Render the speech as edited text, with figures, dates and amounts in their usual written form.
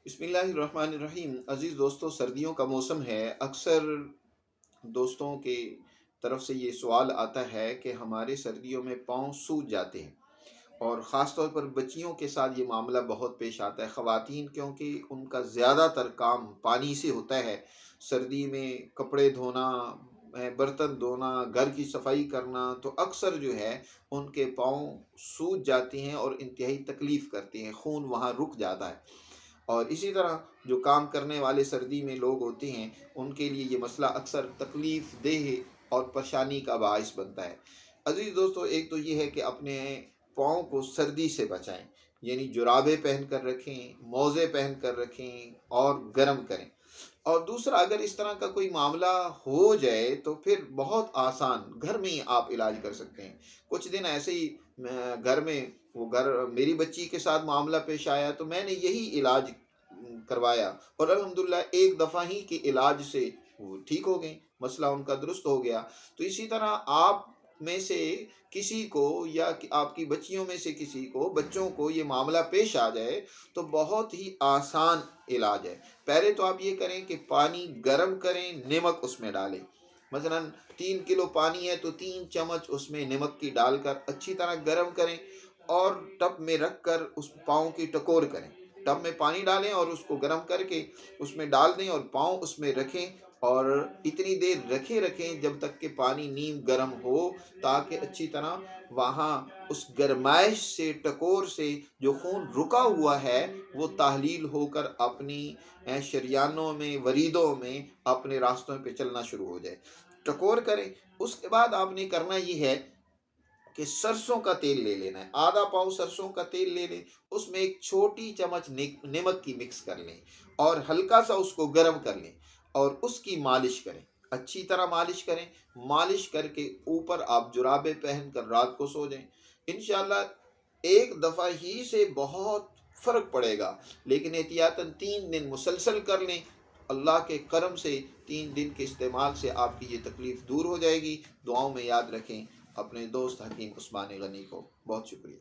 بسم اللہ الرحمن الرحیم۔ عزیز دوستوں، سردیوں کا موسم ہے۔ اکثر دوستوں کے طرف سے یہ سوال آتا ہے کہ ہمارے سردیوں میں پاؤں سوج جاتے ہیں، اور خاص طور پر بچیوں کے ساتھ یہ معاملہ بہت پیش آتا ہے۔ خواتین کیونکہ ان کا زیادہ تر کام پانی سے ہوتا ہے، سردی میں کپڑے دھونا، برتن دھونا، گھر کی صفائی کرنا، تو اکثر جو ہے ان کے پاؤں سوج جاتے ہیں اور انتہائی تکلیف کرتے ہیں، خون وہاں رک جاتا ہے۔ اور اسی طرح جو کام کرنے والے سردی میں لوگ ہوتے ہیں، ان کے لیے یہ مسئلہ اکثر تکلیف دہ اور پریشانی کا باعث بنتا ہے۔ عزیز دوستو، ایک تو یہ ہے کہ اپنے پاؤں کو سردی سے بچائیں، یعنی جرابیں پہن کر رکھیں، موزے پہن کر رکھیں اور گرم کریں۔ اور دوسرا، اگر اس طرح کا کوئی معاملہ ہو جائے تو پھر بہت آسان گھر میں ہی آپ علاج کر سکتے ہیں۔ کچھ دن ایسے ہی گھر میں میری بچی کے ساتھ معاملہ پیش آیا، تو میں نے یہی علاج کروایا، اور الحمدللہ ایک دفعہ ہی کے علاج سے وہ ٹھیک ہو گئے، مسئلہ ان کا درست ہو گیا۔ تو اسی طرح آپ میں سے کسی کو یا آپ کی بچیوں میں سے کسی کو، بچوں کو یہ معاملہ پیش آ جائے تو بہت ہی آسان علاج ہے۔ پہلے تو آپ یہ کریں کہ پانی گرم کریں، نمک اس میں ڈالیں۔ مثلا 3 کلو پانی ہے تو 3 چمچ اس میں نمک کی ڈال کر اچھی طرح گرم کریں، اور ٹب میں رکھ کر اس پاؤں کی ٹکور کریں۔ ٹب میں پانی ڈالیں اور اس کو گرم کر کے اس میں ڈال دیں، اور پاؤں اس میں رکھیں، اور اتنی دیر رکھیں جب تک کہ پانی نیم گرم ہو، تاکہ اچھی طرح وہاں اس گرمائش سے، ٹکور سے جو خون رکا ہوا ہے وہ تحلیل ہو کر اپنی شریانوں میں، وریدوں میں، اپنے راستوں پہ چلنا شروع ہو جائے۔ ٹکور کریں۔ اس کے بعد آپ نے کرنا یہ ہے کہ سرسوں کا تیل لے لینا ہے، آدھا پاؤ سرسوں کا تیل لے لیں، اس میں ایک چھوٹی چمچ نمک کی مکس کر لیں، اور ہلکا سا اس کو گرم کر لیں، اور اس کی مالش کریں، اچھی طرح مالش کریں۔ مالش کر کے اوپر آپ جرابیں پہن کر رات کو سو جائیں۔ انشاءاللہ ایک دفعہ ہی سے بہت فرق پڑے گا، لیکن احتیاطاً 3 دن مسلسل کر لیں۔ اللہ کے کرم سے 3 دن کے استعمال سے آپ کی یہ تکلیف دور ہو جائے گی۔ دعاؤں میں یاد رکھیں اپنے دوست حکیم عثمان غنی کو۔ بہت شکریہ۔